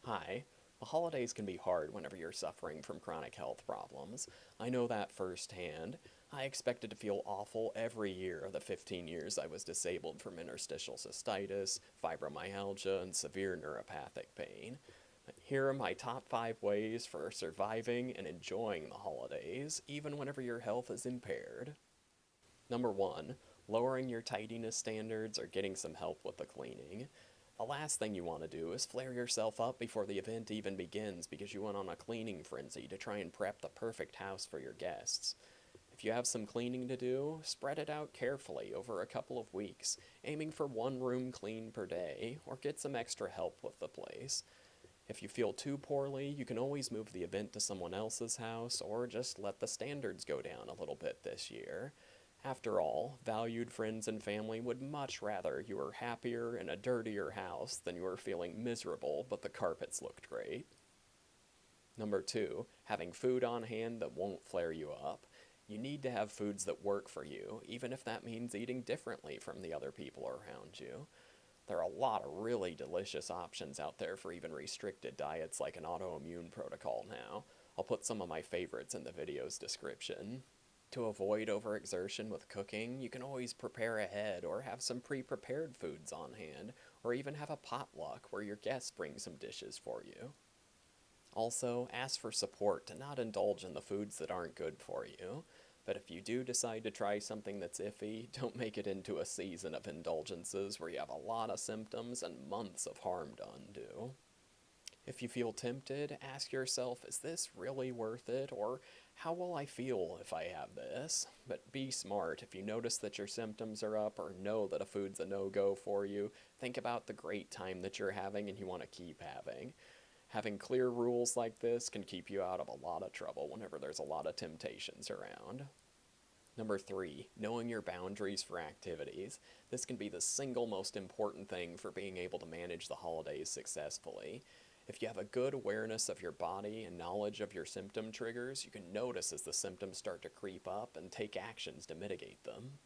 Hi. The holidays can be hard whenever you're suffering from chronic health problems. I know that firsthand. I expected to feel awful every year of the 15 years I was disabled from interstitial cystitis, fibromyalgia, and severe neuropathic pain. Here are my top 5 ways for surviving and enjoying the holidays, even whenever your health is impaired. Number 1, lowering your tidiness standards or getting some help with the cleaning. The last thing you want to do is flare yourself up before the event even begins because you went on a cleaning frenzy to try and prep the perfect house for your guests. If you have some cleaning to do, spread it out carefully over a couple of weeks, aiming for one room clean per day, or get some extra help with the place. If you feel too poorly, you can always move the event to someone else's house or just let the standards go down a little bit this year. After all, valued friends and family would much rather you were happier in a dirtier house than you were feeling miserable but the carpets looked great. Number 2, having food on hand that won't flare you up. You need to have foods that work for you, even if that means eating differently from the other people around you. There are a lot of really delicious options out there for even restricted diets like an autoimmune protocol now. I'll put some of my favorites in the video's description. To avoid overexertion with cooking, you can always prepare ahead or have some pre-prepared foods on hand, or even have a potluck where your guests bring some dishes for you. Also, ask for support to not indulge in the foods that aren't good for you. But if you do decide to try something that's iffy, don't make it into a season of indulgences where you have a lot of symptoms and months of harm to undo. If you feel tempted, ask yourself, is this really worth it? Or how will I feel if I have this? But be smart. If you notice that your symptoms are up or know that a food's a no-go for you, think about the great time that you're having and you want to keep having. Having clear rules like this can keep you out of a lot of trouble whenever there's a lot of temptations around. Number 3, knowing your boundaries for activities. This can be the single most important thing for being able to manage the holidays successfully. If you have a good awareness of your body and knowledge of your symptom triggers, you can notice as the symptoms start to creep up and take actions to mitigate them.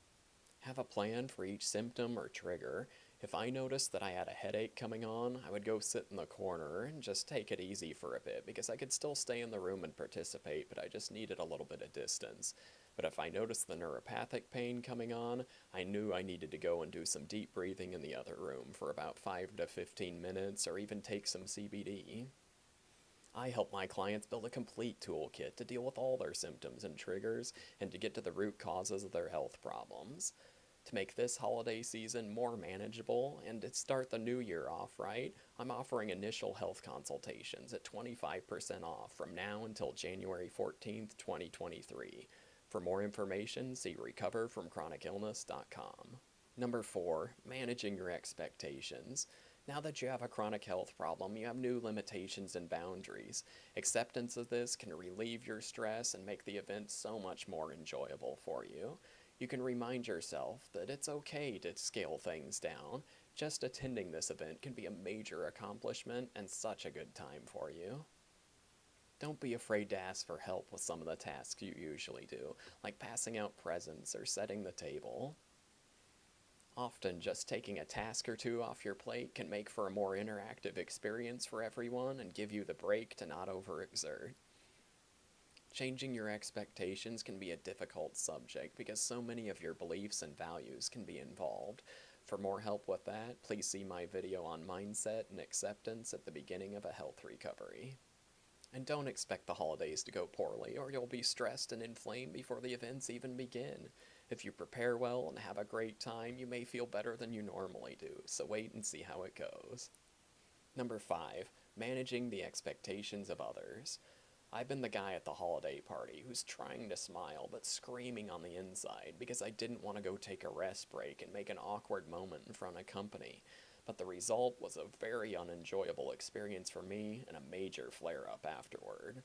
Have a plan for each symptom or trigger. If I noticed that I had a headache coming on, I would go sit in the corner and just take it easy for a bit because I could still stay in the room and participate, but I just needed a little bit of distance. But if I noticed the neuropathic pain coming on, I knew I needed to go and do some deep breathing in the other room for about 5 to 15 minutes or even take some CBD. I help my clients build a complete toolkit to deal with all their symptoms and triggers and to get to the root causes of their health problems. To make this holiday season more manageable and to start the new year off right, I'm offering initial health consultations at 25% off from now until January 14th, 2023. For more information, see recoverfromchronicillness.com. Number 4, managing your expectations. Now that you have a chronic health problem, you have new limitations and boundaries. Acceptance of this can relieve your stress and make the event so much more enjoyable for you. You can remind yourself that it's okay to scale things down. Just attending this event can be a major accomplishment and such a good time for you. Don't be afraid to ask for help with some of the tasks you usually do, like passing out presents or setting the table. Often just taking a task or two off your plate can make for a more interactive experience for everyone and give you the break to not overexert. Changing your expectations can be a difficult subject because so many of your beliefs and values can be involved. For more help with that, please see my video on mindset and acceptance at the beginning of a health recovery. And don't expect the holidays to go poorly, or you'll be stressed and inflamed before the events even begin. If you prepare well and have a great time, you may feel better than you normally do, so wait and see how it goes. Number 5, managing the expectations of others. I've been the guy at the holiday party who's trying to smile but screaming on the inside because I didn't want to go take a rest break and make an awkward moment in front of company. But the result was a very unenjoyable experience for me and a major flare-up afterward.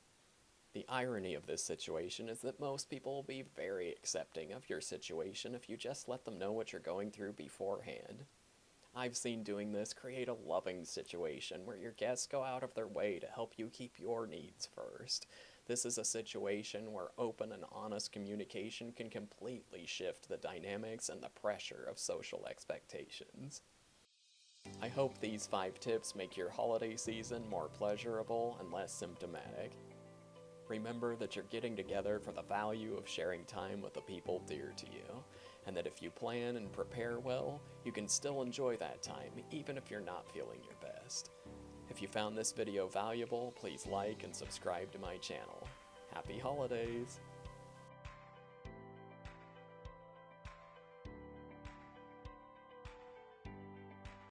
The irony of this situation is that most people will be very accepting of your situation if you just let them know what you're going through beforehand. I've seen doing this create a loving situation where your guests go out of their way to help you keep your needs first. This is a situation where open and honest communication can completely shift the dynamics and the pressure of social expectations. I hope these 5 tips make your holiday season more pleasurable and less symptomatic. Remember that you're getting together for the value of sharing time with the people dear to you, and that if you plan and prepare well, you can still enjoy that time even if you're not feeling your best. If you found this video valuable, please like and subscribe to my channel. Happy holidays!